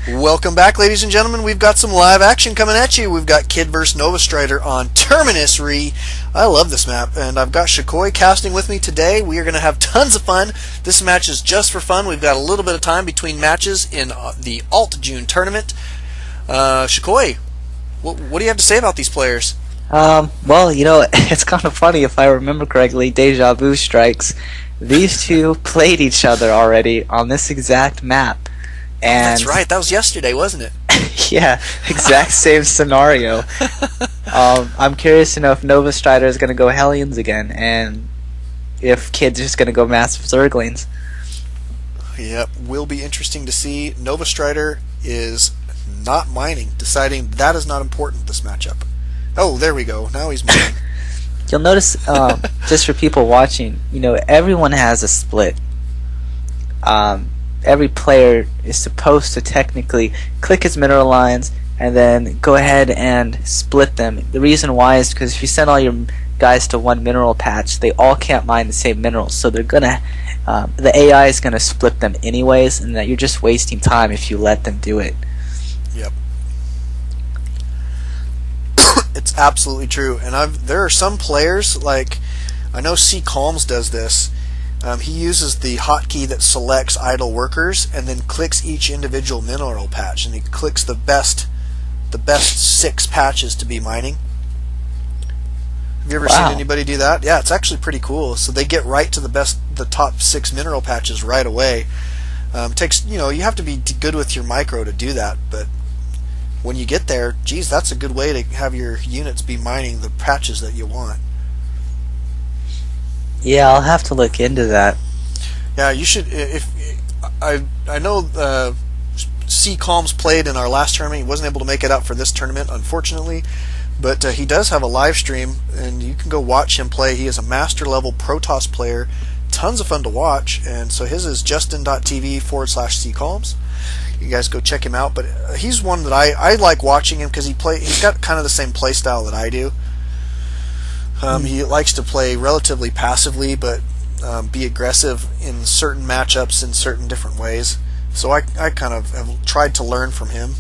Welcome back, ladies and gentlemen. We've got some live action coming at you. We've got Kid vs. NovaStrider on Terminus Re. I love this map, and I've got Shikoi casting with me today. We are going to have tons of fun. This match is just for fun. We've got a little bit of time between matches in the Alt June tournament. Shikoi, what do you have to say about these players? Well, it's kind of funny. If I remember correctly, deja vu strikes. These two played each other already on this exact map. And that's right. That was yesterday, wasn't it? Yeah, exact same scenario. I'm curious to know if NovaStrider is going to go Hellions again, and if Kid's just going to go Massive Zerglings. Yep, will be interesting to see. NovaStrider is not mining, deciding that is not important this matchup. Oh, there we go. Now he's mining. You'll notice, just for people watching, everyone has a split. Every player is supposed to technically click his mineral lines and then go ahead and split them. The reason why is because if you send all your guys to one mineral patch, they all can't mine the same minerals, so they're gonna the AI is gonna split them anyways, and that you're just wasting time if you let them do it. Yep. It's absolutely true. And there are some players, like I know C Calms does this. He uses the hotkey that selects idle workers and then clicks each individual mineral patch, and he clicks the best 6 patches to be mining. Have you ever seen anybody do that? Yeah, it's actually pretty cool. So they get right to the top 6 mineral patches right away. It takes, you have to be good with your micro to do that, but when you get there, geez, that's a good way to have your units be mining the patches that you want. Yeah, I'll have to look into that. Yeah, you should. If I know C Calms played in our last tournament. He wasn't able to make it out for this tournament, unfortunately. But he does have a live stream, and you can go watch him play. He is a master level Protoss player. Tons of fun to watch. And so his is justin.tv/C Calms. You guys go check him out. But he's one that I like watching him because he's got kind of the same play style that I do. He likes to play relatively passively, but be aggressive in certain matchups in certain different ways. So I kind of have tried to learn from him,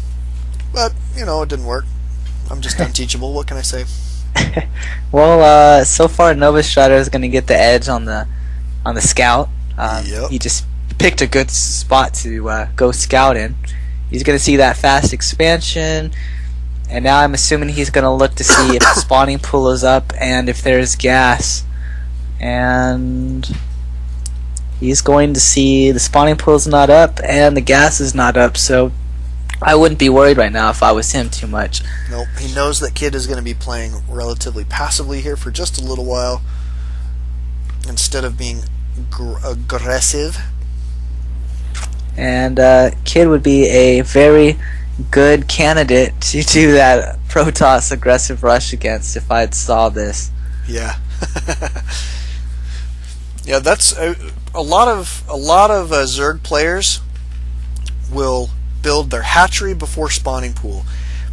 but it didn't work. I'm just unteachable. What can I say? Well, so far NovaStrider is going to get the edge on the scout. Yep. He just picked a good spot to go scout in. He's going to see that fast expansion. And now I'm assuming he's going to look to see if the spawning pool is up and if there's gas. And he's going to see the spawning pool is not up and the gas is not up. So I wouldn't be worried right now if I was him too much. Nope. He knows that Kid is going to be playing relatively passively here for just a little while instead of being aggressive. And Kid would be a very good candidate to do that Protoss aggressive rush against if I saw this. Yeah. Yeah, that's a lot of Zerg players will build their hatchery before spawning pool.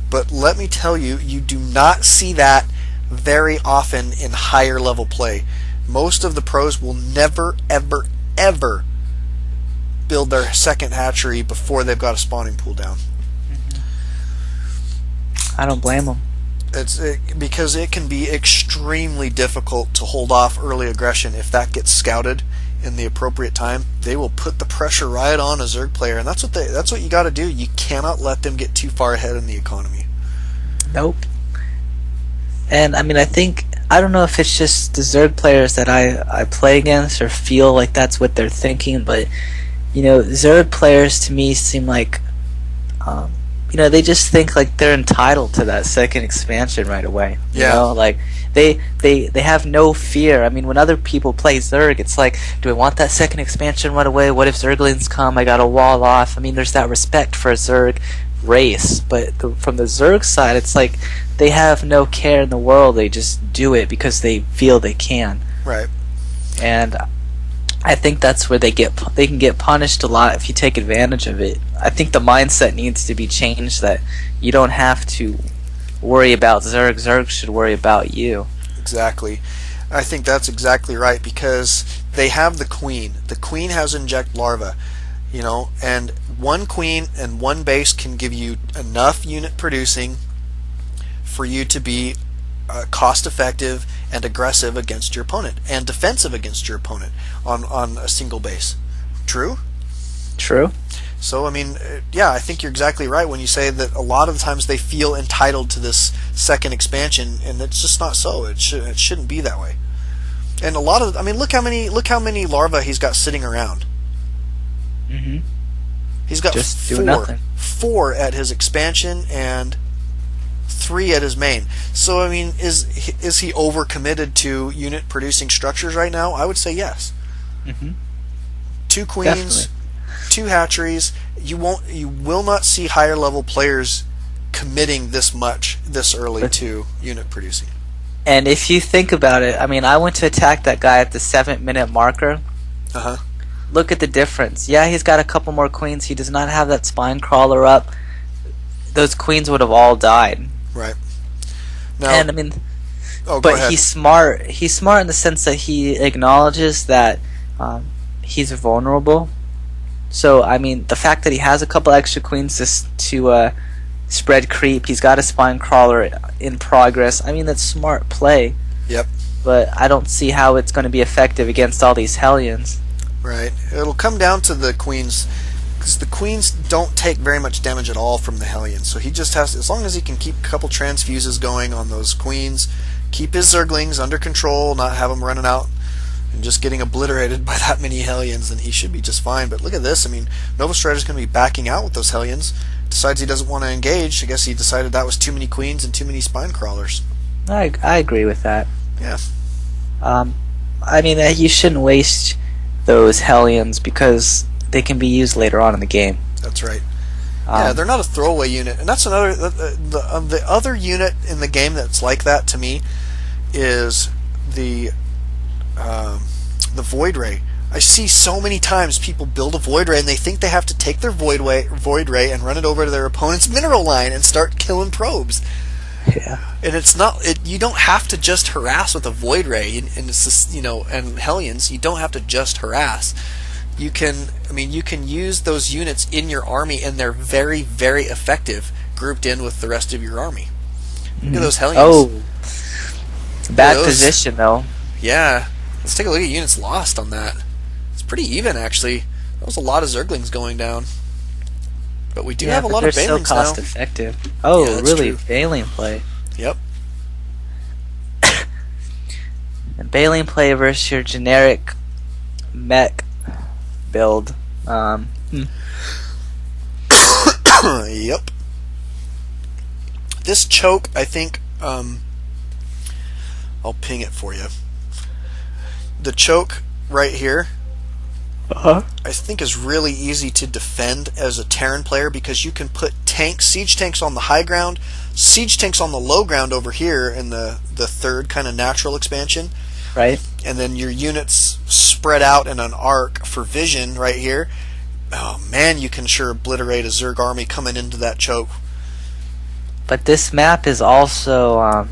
But let me tell you, you do not see that very often in higher level play. Most of the pros will never ever ever build their second hatchery before they've got a spawning pool down. I don't blame them. Because it can be extremely difficult to hold off early aggression if that gets scouted in the appropriate time. They will put the pressure right on a Zerg player, and that's what you got to do. You cannot let them get too far ahead in the economy. Nope. And I don't know if it's just the Zerg players that I play against or feel like that's what they're thinking, but Zerg players to me seem like they just think like they're entitled to that second expansion right away. Like they have no fear. When other people play Zerg, it's like, do I want that second expansion right away? What if Zerglings come? I gotta wall off. There's that respect for a Zerg race, but from the Zerg side, it's like they have no care in the world. They just do it because they feel they can. Right. And I think that's where they can get punished a lot if you take advantage of it. I think the mindset needs to be changed that you don't have to worry about Zerg. Zerg should worry about you. Exactly. I think that's exactly right, because they have the queen. The queen has inject larva. You know, and one queen and one base can give you enough unit producing for you to be cost effective and aggressive against your opponent and defensive against your opponent on a single base. True? True. So, I mean, yeah, I think you're exactly right when you say that a lot of the times they feel entitled to this second expansion, and it's just not so. It shouldn't be that way. And a lot of, I mean, look how many larvae he's got sitting around. Mm-hmm. He's got Just doing nothing. 4 at his expansion and 3 at his main. So, I mean, is he overcommitted to unit producing structures right now? I would say yes. Mm-hmm. 2 queens, Definitely. 2 hatcheries. You will not see higher level players committing this much this early to unit producing. And if you think about it, I mean, I went to attack that guy at the 7-minute marker. Uh-huh. Look at the difference. Yeah, he's got a couple more queens. He does not have that spine crawler up. Those queens would have all died. Right. Now, And I mean, go but ahead. he's smart. He's smart in the sense that he acknowledges that he's vulnerable. So I mean, the fact that he has a couple extra queens to spread creep, he's got a spine crawler in progress. I mean, that's smart play. Yep. But I don't see how it's going to be effective against all these Hellions. Right. It'll come down to the queens, because the queens don't take very much damage at all from the Hellions. So he just has, as long as he can keep a couple transfuses going on those queens, keep his Zerglings under control, not have them running out and just getting obliterated by that many Hellions, then he should be just fine. But look at this. I mean, NovaStrider's going to be backing out with those Hellions. Decides he doesn't want to engage. I guess he decided that was too many queens and too many spine crawlers. I agree with that. Yeah. I mean, you shouldn't waste those Hellions because they can be used later on in the game. That's right. Yeah, they're not a throwaway unit, and that's another. The other unit in the game that's like that to me is the Void Ray. I see so many times people build a Void Ray and they think they have to take their Void Ray and run it over to their opponent's mineral line and start killing probes. Yeah. And it's not. You don't have to just harass with a Void Ray, and it's just, and Hellions. You don't have to just harass. You can. I mean, you can use those units in your army, and they're very, very effective grouped in with the rest of your army. Look at those Hellions. Oh, bad position though. Yeah. Let's take a look at units lost on that. It's pretty even, actually. That was a lot of Zerglings going down. But we do have a lot of They're Banelings so cost now. effective. Oh, Yeah, that's really? true. Baleen play. Yep. And Baleen play versus your generic mech build. Yep. This choke, I think, I'll ping it for you. The choke right here, I think, is really easy to defend as a Terran player because you can put siege tanks on the high ground, siege tanks on the low ground over here in the third kind of natural expansion, Right. and then your units spread out in an arc for vision right here. Oh man, you can sure obliterate a Zerg army coming into that choke. But this map is also,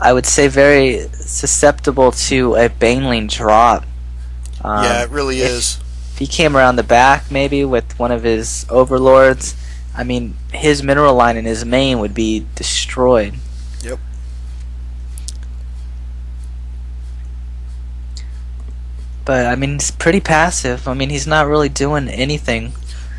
I would say, very susceptible to a Baneling drop. Yeah, it really is. If he came around the back, maybe with one of his overlords, I mean, his mineral line and his main would be destroyed. Yep. But I mean, he's pretty passive. I mean, he's not really doing anything.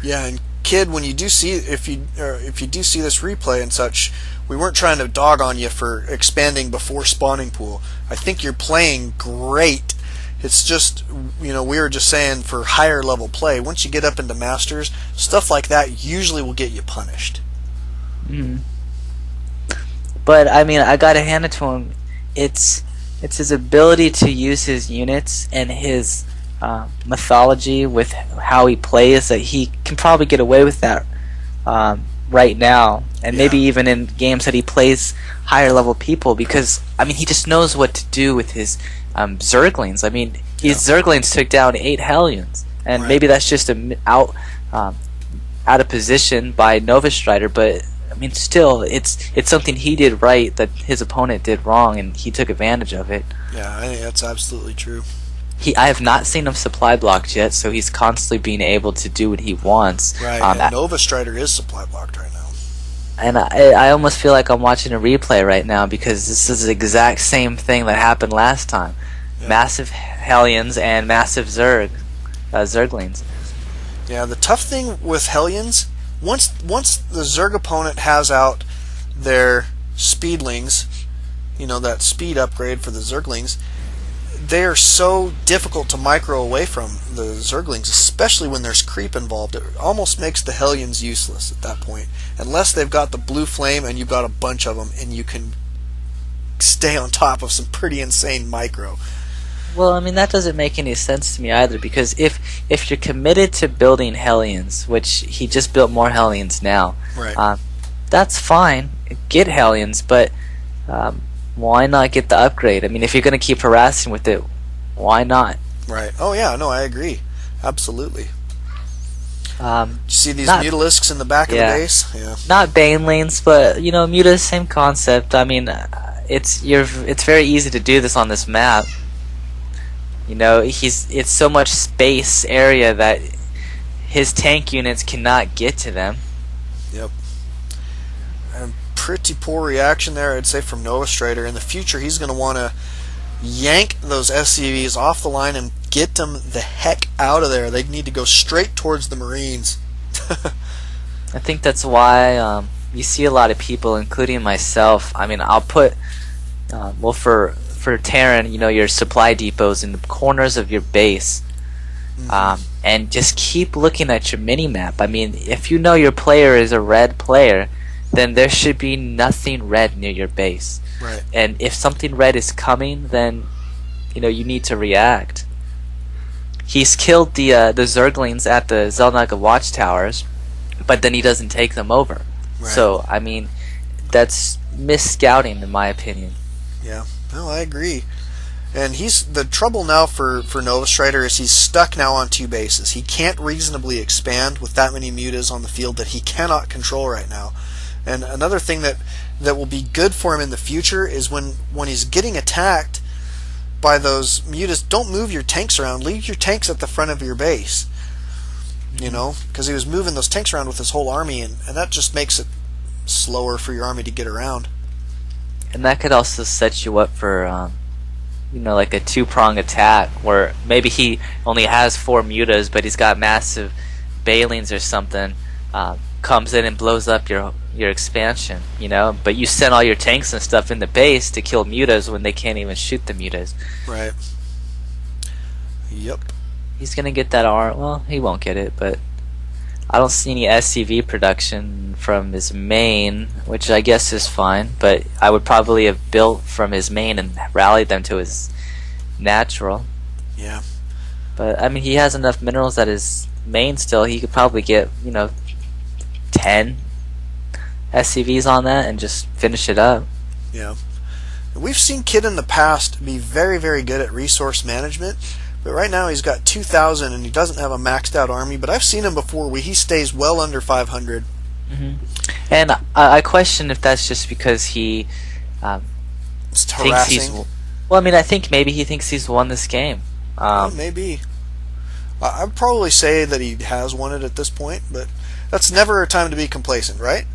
Yeah, and kid, when you do see, if you do see this replay and such, we weren't trying to dog on you for expanding before spawning pool. I think you're playing great. It's just, we were just saying for higher level play, once you get up into masters, stuff like that usually will get you punished. Mm. But I mean, I gotta hand it to him. It's his ability to use his units and his mythology with how he plays that he can probably get away with that right now, and maybe even in games that he plays higher level people, because I mean, he just knows what to do with his Zerglings. I mean, his Zerglings took down 8 Hellions, and maybe that's just out of position by NovaStrider, but I mean, still, it's something he did right that his opponent did wrong, and he took advantage of it. Yeah, I think that's absolutely true. I have not seen him supply blocked yet, so he's constantly being able to do what he wants. Right, and NovaStrider is supply blocked right now. And I almost feel like I'm watching a replay right now, because this is the exact same thing that happened last time. Yeah. Massive Hellions and massive Zerglings. Yeah, the tough thing with Hellions, once the Zerg opponent has out their Speedlings, you know, that speed upgrade for the Zerglings, they are so difficult to micro away from the Zerglings, especially when there's creep involved. It almost makes the Hellions useless at that point, unless they've got the blue flame and you've got a bunch of them and you can stay on top of some pretty insane micro. Well, I mean, that doesn't make any sense to me either, because if you're committed to building Hellions, which he just built more Hellions now, right. That's fine. Get Hellions, but why not get the upgrade? I mean, if you're going to keep harassing with it, why not? Right. Oh yeah, no, I agree. Absolutely. You see these Mutalisks in the back of the base? Yeah. Not Banelings, but you know, Mutas, same concept. I mean, it's very easy to do this on this map. You know, it's so much space area that his tank units cannot get to them. Yep. And pretty poor reaction there, I'd say, from NovaStrider. In the future, he's going to want to yank those SCVs off the line and get them the heck out of there. They need to go straight towards the Marines. I think that's why you see a lot of people, including myself. I mean, I'll put well, for Terran, you know, your supply depots in the corners of your base, and just keep looking at your mini map. I mean, if you know your player is a red player, then there should be nothing red near your base. Right. And if something red is coming, then you know you need to react. He's killed the Zerglings at the Zelnaga watchtowers, but then he doesn't take them over. Right. So I mean, that's mis-scouting in my opinion. Yeah. No, I agree. And the trouble now for NovaStrider is he's stuck now on two bases. He can't reasonably expand with that many mutas on the field that he cannot control right now. And another thing that will be good for him in the future is when he's getting attacked by those mutas, don't move your tanks around. Leave your tanks at the front of your base. You know, because he was moving those tanks around with his whole army, and that just makes it slower for your army to get around. And that could also set you up for, you know, like a two-prong attack where maybe he only has 4 mutas, but he's got massive Banelings or something, comes in and blows up your expansion, you know. But you send all your tanks and stuff in the base to kill mutas when they can't even shoot the mutas. Right. Yep. He's gonna get that R. Well, he won't get it, but I don't see any SCV production from his main, which I guess is fine, but I would probably have built from his main and rallied them to his natural. Yeah. But, I mean, he has enough minerals at his main still. He could probably get, you know, 10 SCVs on that and just finish it up. Yeah. We've seen Kid in the past be very, very good at resource management. But right now he's got 2,000 and he doesn't have a maxed out army. But I've seen him before where he stays well under 500. Mm-hmm. And I question if that's just because he thinks he's... Well, I mean, I think maybe he thinks he's won this game. Well, maybe. I'd probably say that he has won it at this point, but that's never a time to be complacent, right?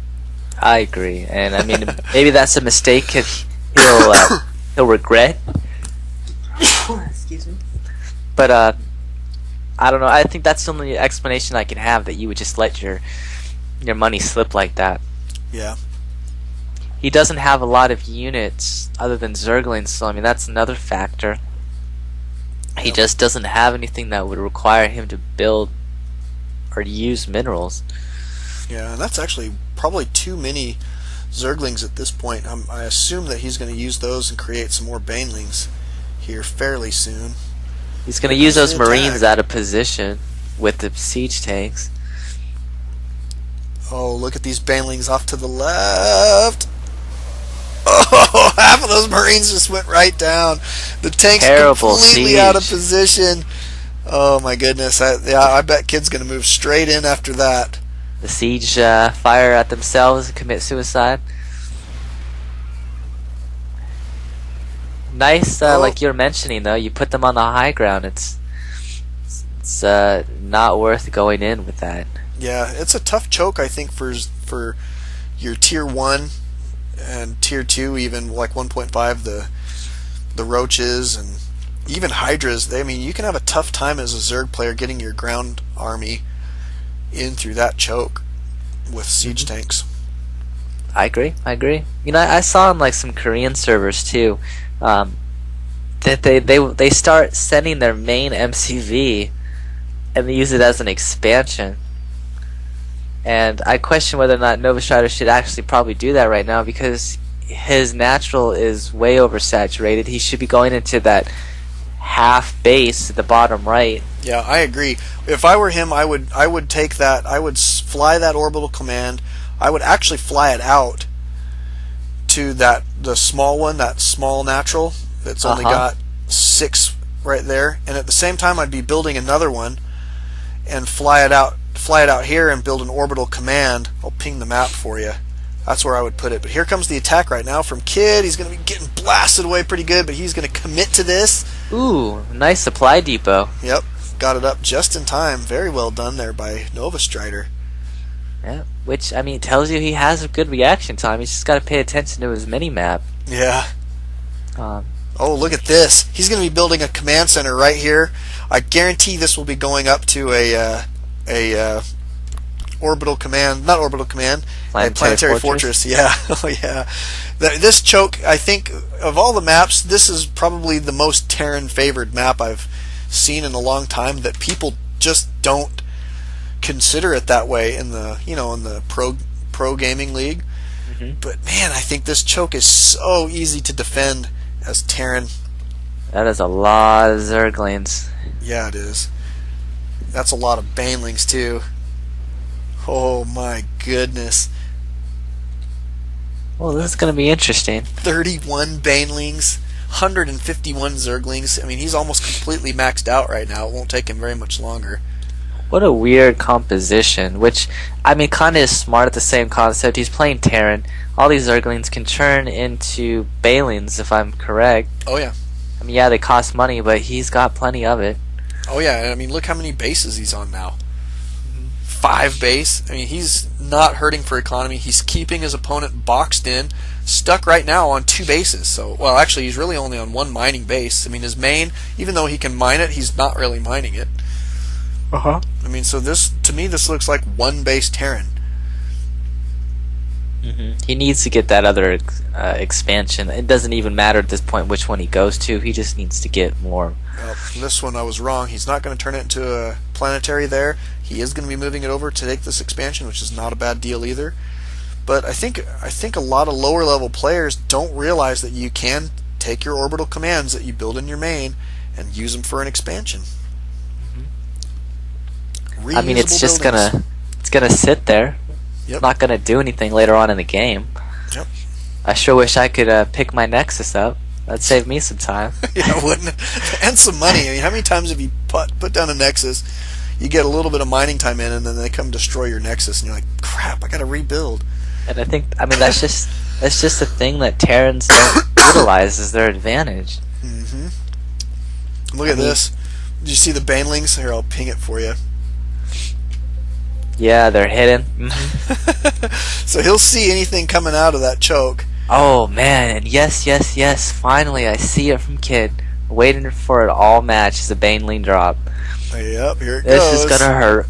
I agree. And, I mean, maybe that's a mistake he'll regret. Excuse me. But I don't know. I think that's the only explanation I can have, that you would just let your money slip like that. Yeah. He doesn't have a lot of units other than Zerglings, so I mean that's another factor. He just doesn't have anything that would require him to build or use minerals. Yeah, and that's actually probably too many Zerglings at this point. I assume that he's going to use those and create some more Banelings here fairly soon. He's going to use those Marines out of position with the siege tanks. Oh, look at these Banelings off to the left. Oh, half of those Marines just went right down. The tank's completely siege. Out of position. Oh my goodness. I bet Kid's going to move straight in after that. The siege fire at themselves and commit suicide. Nice, Oh. like you were mentioning though, you put them on the high ground. It's not worth going in with that. Yeah, it's a tough choke, I think, for your tier 1 and tier 2, even like 1.5, the roaches and even hydras. I mean, you can have a tough time as a Zerg player getting your ground army in through that choke with siege tanks. I agree. You know, I saw on like some Korean servers too, that they start sending their main MCV and they use it as an expansion. And I question whether or not NovaStrider should actually probably do that right now, because his natural is way oversaturated. He should be going into that half base at the bottom right. Yeah, I agree. If I were him, I would take that. I would fly that orbital command. I would actually fly it out to the small one, that small natural that's only got 6 right there, and at the same time I'd be building another one and fly it out here and build an orbital command. I'll ping the map for you. That's where I would put it. But here comes the attack right now from Kid. He's going to be getting blasted away pretty good, but he's going to commit to this. Ooh, nice supply depot. Yep, got it up just in time. Very well done there by NovaStrider. Yeah, which, I mean, tells you he has a good reaction time. He's just got to pay attention to his mini-map. Yeah. Oh, look at this. He's going to be building a command center right here. I guarantee this will be going up to a orbital command, not orbital command, a planetary fortress. Yeah. Oh, yeah. This choke, I think, of all the maps, this is probably the most Terran favored map I've seen in a long time, that people just don't consider it that way in the pro gaming league. But man, I think this choke is so easy to defend as Terran. That is a lot of Zerglings. Yeah, it is. That's a lot of Banelings too. Oh my goodness. Well, this is going to be interesting. 31 Banelings, 151 Zerglings. I mean, he's almost completely maxed out right now. It won't take him very much longer. What a weird composition, which, I mean, kind of is smart at the same concept. He's playing Terran. All these Zerglings can turn into Banelings, if I'm correct. Oh, yeah. I mean, yeah, they cost money, but he's got plenty of it. Oh, yeah. I mean, look how many bases he's on now. 5 base. I mean, he's not hurting for economy. He's keeping his opponent boxed in, stuck right now on 2 bases. So, well, actually, he's really only on 1 mining base. I mean, his main, even though he can mine it, he's not really mining it. I mean, so this, to me, this looks like 1 base Terran. He needs to get that other expansion. It doesn't even matter at this point which one he goes to. He just needs to get more. Well, this one I was wrong. He's not going to turn it into a planetary there. He is going to be moving it over to take this expansion, which is not a bad deal either. But I think a lot of lower level players don't realize that you can take your orbital commands that you build in your main and use them for an expansion. I mean, it's just gonna sit there. Yep. Not gonna do anything later on in the game. Yep. I sure wish I could pick my Nexus up. That'd save me some time. Yeah, wouldn't it? And some money. I mean, how many times have you put down a Nexus, you get a little bit of mining time in, and then they come destroy your Nexus, and you're like, crap, I gotta rebuild. And I think, I mean, that's just a thing that Terrans don't utilize as their advantage. Look at this. Did you see the Banelings? Here, I'll ping it for you. Yeah, they're hidden. So he'll see anything coming out of that choke. Oh man, and yes, finally I see it from Kid. Waiting for it all match is a Baneling drop. Yep, here it This goes. is gonna hurt.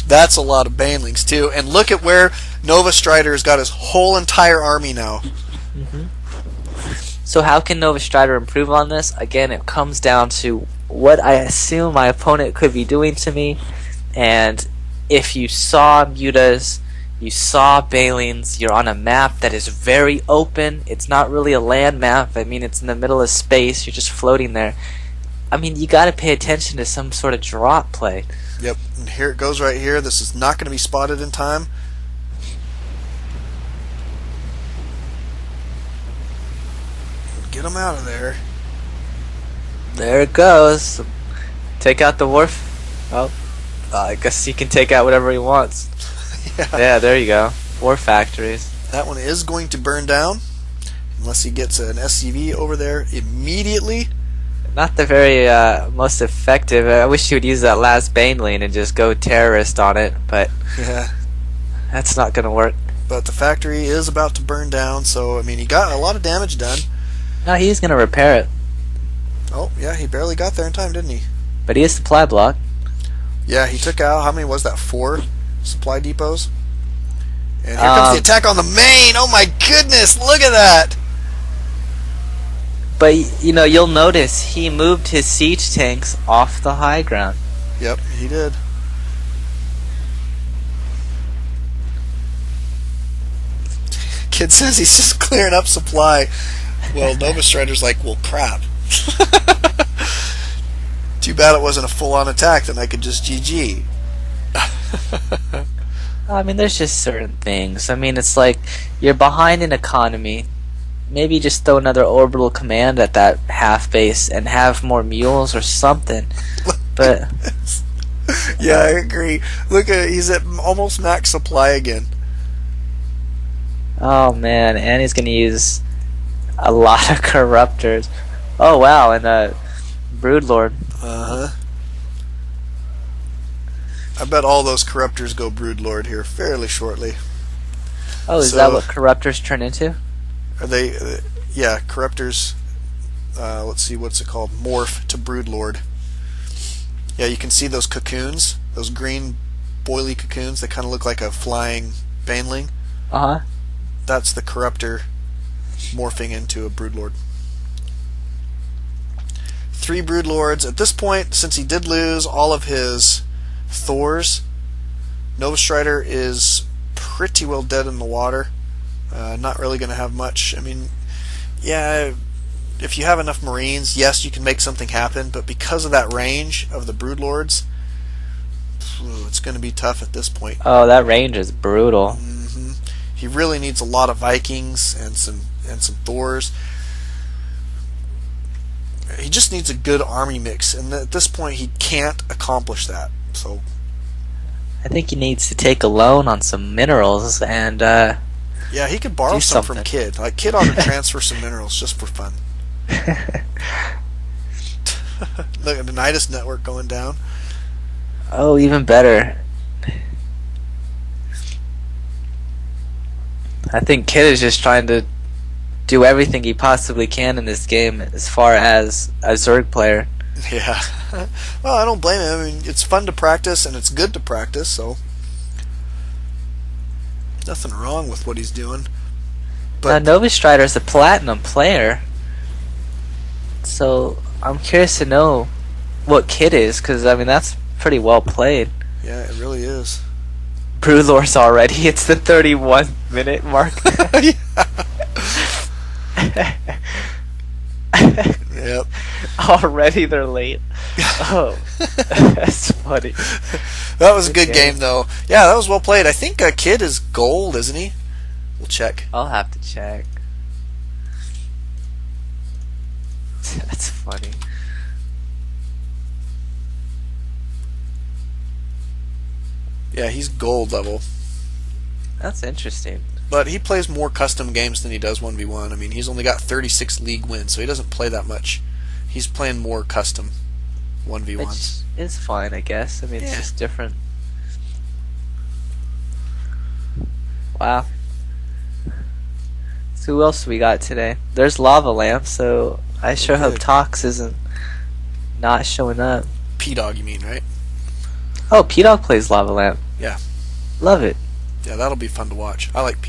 That's a lot of Banelings too. And look at where NovaStrider's got his whole entire army now. So how can NovaStrider improve on this? Again, it comes down to what I assume my opponent could be doing to me. And if you saw mutas, you saw Banelings, you're on a map that is very open. It's not really a land map. I mean, it's in the middle of space. You're just floating there. I mean, you got to pay attention to some sort of drop play. Yep, and here it goes right here. This is not going to be spotted in time. Get him out of there. There it goes. Take out the wharf. Oh, I guess he can take out whatever he wants. Yeah, there you go. War factories. That one is going to burn down. unless he gets an SCV over there immediately. Not the very most effective. I wish you would use that last Baneling and just go terrorist on it, but Yeah. that's not going to work. But the factory is about to burn down, so I mean, he got a lot of damage done. No, he's going to repair it. Oh, yeah, he barely got there in time, didn't he? But he has supply block. Yeah, he took out, how many was that, 4 supply depots? And here comes the attack on the main! Oh my goodness, look at that! But, you know, you'll notice he moved his siege tanks off the high ground. Yep, he did. Kid says he's just clearing up supply. Well, NovaStrider's like, well, crap. Too bad it wasn't a full-on attack, then I could just GG. I mean, there's just certain things. I mean, it's like, you're behind in economy. Maybe just throw another orbital command at that half base and have more mules or something. But yeah, I agree. Look at, he's at almost max supply again. oh man, and he's gonna use a lot of corruptors. Oh wow, and Broodlord. Uh-huh. I bet all those corruptors go Broodlord here fairly shortly. Oh, is So- that what corruptors turn into? Are they, yeah, corruptors, let's see, what's it called? Morph to Broodlord. Yeah, you can see those cocoons, those green boily cocoons that kind of look like a flying baneling. Uh huh. That's the corruptor morphing into a Broodlord. 3 Broodlords. At this point, since he did lose all of his Thors, NovaStrider is pretty well dead in the water. Not really going to have much. I mean, yeah, if you have enough Marines, yes, you can make something happen, but because of that range of the Broodlords, it's going to be tough at this point. Oh, that range is brutal. hmm He really needs a lot of Vikings and some Thors. He just needs a good army mix, and at this point he can't accomplish that. So I think he needs to take a loan on some minerals and yeah, he could borrow Do some from something. Kid. Like Kid ought to transfer some minerals just for fun. Look at the Nidus network going down. oh, even better. I think Kid is just trying to do everything he possibly can in this game as far as a Zerg player. Yeah. Well, I don't blame him. I mean, it's fun to practice and it's good to practice, so nothing wrong with what he's doing. But Now, NovaStrider is a platinum player, so I'm curious to know what Kid is, because I mean that's pretty well played. yeah, it really is. Broodlord's already. It's the 31-minute mark. Yep. Already they're late. Oh, that's funny. That was a good Good game, game. though. Yeah, that was well played. I think Kid is gold, isn't he? We'll check. I'll have to check. That's funny. Yeah, he's gold level. That's interesting. But he plays more custom games than he does 1v1. I mean, he's only got 36 league wins, so he doesn't play that much. He's playing more custom 1v1s. Which is fine, I guess. I mean, it's Yeah. just different. Wow. So who else we got today? There's Lava Lamp, so I sure hope good. Tox isn't not showing up. P-Dog, you mean, right? Oh, P-Dog plays Lava Lamp. Yeah. Love it. Yeah, that'll be fun to watch. I like P